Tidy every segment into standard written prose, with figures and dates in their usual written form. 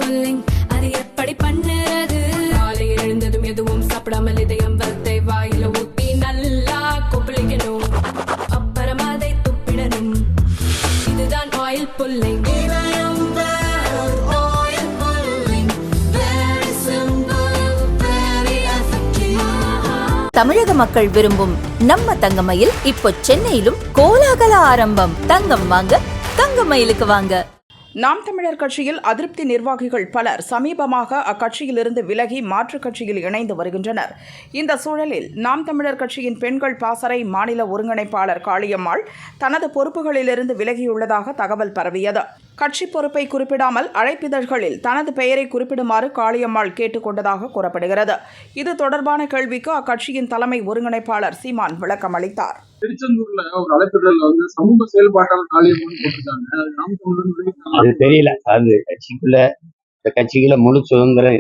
Pulling அது எப்படி பண்ணுறது? காலையில் எழுந்ததும் எதுவும் சாப்பிடாமல் இதயம் வளத்தை வாயில ஊத்தி நல்லா கொப்பளிக்கணும், அப்புறம் அதை துப்பிடணும். இதுதான் ஆயில் புல்லிங். தமிழக மக்கள் விரும்பும் நம்ம தங்கமயில் இப்போ சென்னையிலும் கோலாகல ஆரம்பம். தங்கம் வாங்க தங்கமயிலுக்கு வாங்க. நாம் தமிழர் கட்சியில் அதிருப்தி நிர்வாகிகள் பலர் சமீபமாக அக்கட்சியிலிருந்து விலகி மாற்றுக் கட்சியில் இணைந்து வருகின்றனர். இந்த சூழலில் நாம் தமிழர் கட்சியின் பெண்கள் பாசறை மாநில ஒருங்கிணைப்பாளர் காளியம்மாள் தனது பொறுப்புகளிலிருந்து விலகியுள்ளதாக தகவல் பரவியது. கட்சி பொறுப்பை குறிப்பிடாமல் அழைப்பிதழ்களில் தனது பெயரை குறிப்பிடுமாறு காளியம்மாள் கேட்டுக் கொண்டதாக கூறப்படுகிறது. இது தொடர்பான கேள்விக்கு அக்கட்சியின் தலைமை ஒருங்கிணைப்பாளர் சீமான் விளக்கம் அளித்தார். திருச்செந்தூர்ல ஒரு அழைப்பிதழ்ல சமூக செயல்பாட்டாளர் காளியம்மாள் போட்டிருக்காங்க. அது தெரியல. அது கட்சிக்குள்ள இந்த கட்சிக்குள்ள முழு சுதந்திரம்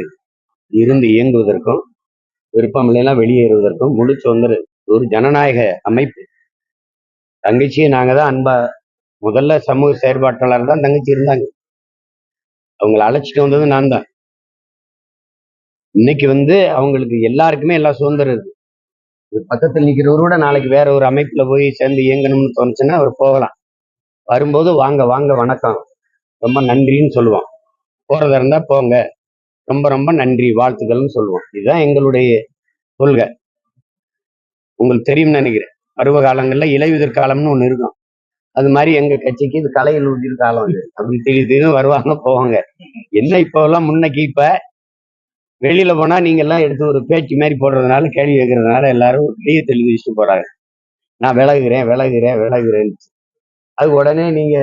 இருந்து இயங்குவதற்கும் விருப்பம் இல்லைன்னா வெளியேறுவதற்கும் முழு சுதந்திரம். ஒரு ஜனநாயக அமைப்பு. தங்கச்சியை நாங்க தான் அன்பா முதல்ல சமூக செயற்பாட்டாளர் தான் தங்கச்சி இருந்தாங்க. அவங்களை அழைச்சிட்டு வந்தது நான் தான். இன்னைக்கு அவங்களுக்கு எல்லாருக்குமே எல்லா சுதந்திரம் இருக்கு. பக்கத்தில் நிற்கிறவரோட நாளைக்கு வேற ஒரு அமைப்புல போய் சேர்ந்து இயங்கணும்னு தோணுச்சுன்னா அவர் போகலாம். வரும்போது வாங்க வாங்க வணக்கம் ரொம்ப நன்றின்னு சொல்லுவோம். போறதா இருந்தா போங்க ரொம்ப ரொம்ப நன்றி வாழ்த்துக்கள்னு சொல்லுவோம். இதுதான் எங்களுடைய கொள்கை. உங்களுக்கு தெரியும்னு நினைக்கிறேன். பருவ காலங்கள்ல இலையுதிர் காலம்னு ஒண்ணு இருக்கும். அது மாதிரி எங்க கட்சிக்கு இது கலையில் உதிர் காலம். அது அப்படி திடீர்னு வருவாங்க போவாங்க. என்ன இப்போல்லாம் முன்னைக்கு இப்ப வெளியில போனா நீங்க எல்லாம் எடுத்து ஒரு பேச்சு மாதிரி போடுறதுனால கேள்வி கேட்கறதுனால எல்லாரும் வெளியே தெளிவு வச்சுட்டு போறாங்க. நான் விலகுறேன் விலகுறேன் விலகுறேன்னு. அது உடனே நீங்க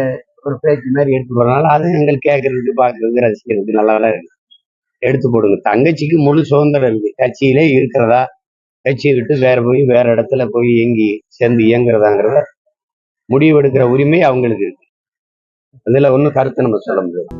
ஒரு பேச்சு மாதிரி எடுத்து போறதுனால அது எங்களுக்கு கேட்கறதுக்கு பார்க்கறதுக்கு ரசிக்கிறதுக்கு நல்லா இருக்கு. எடுத்து போடுங்க. தங்கச்சிக்கு முழு சுதந்திரம் இருக்கு. கட்சியிலே இருக்கிறதா கட்சியை விட்டு வேற இடத்துல போய் சேர்ந்து இயங்குறதாங்கிறத முடிவெடுக்கிற உரிமை அவங்களுக்கு இருக்கு. அதுல ஒன்றும் கருத்து நம்ம சொல்ல முடியாது.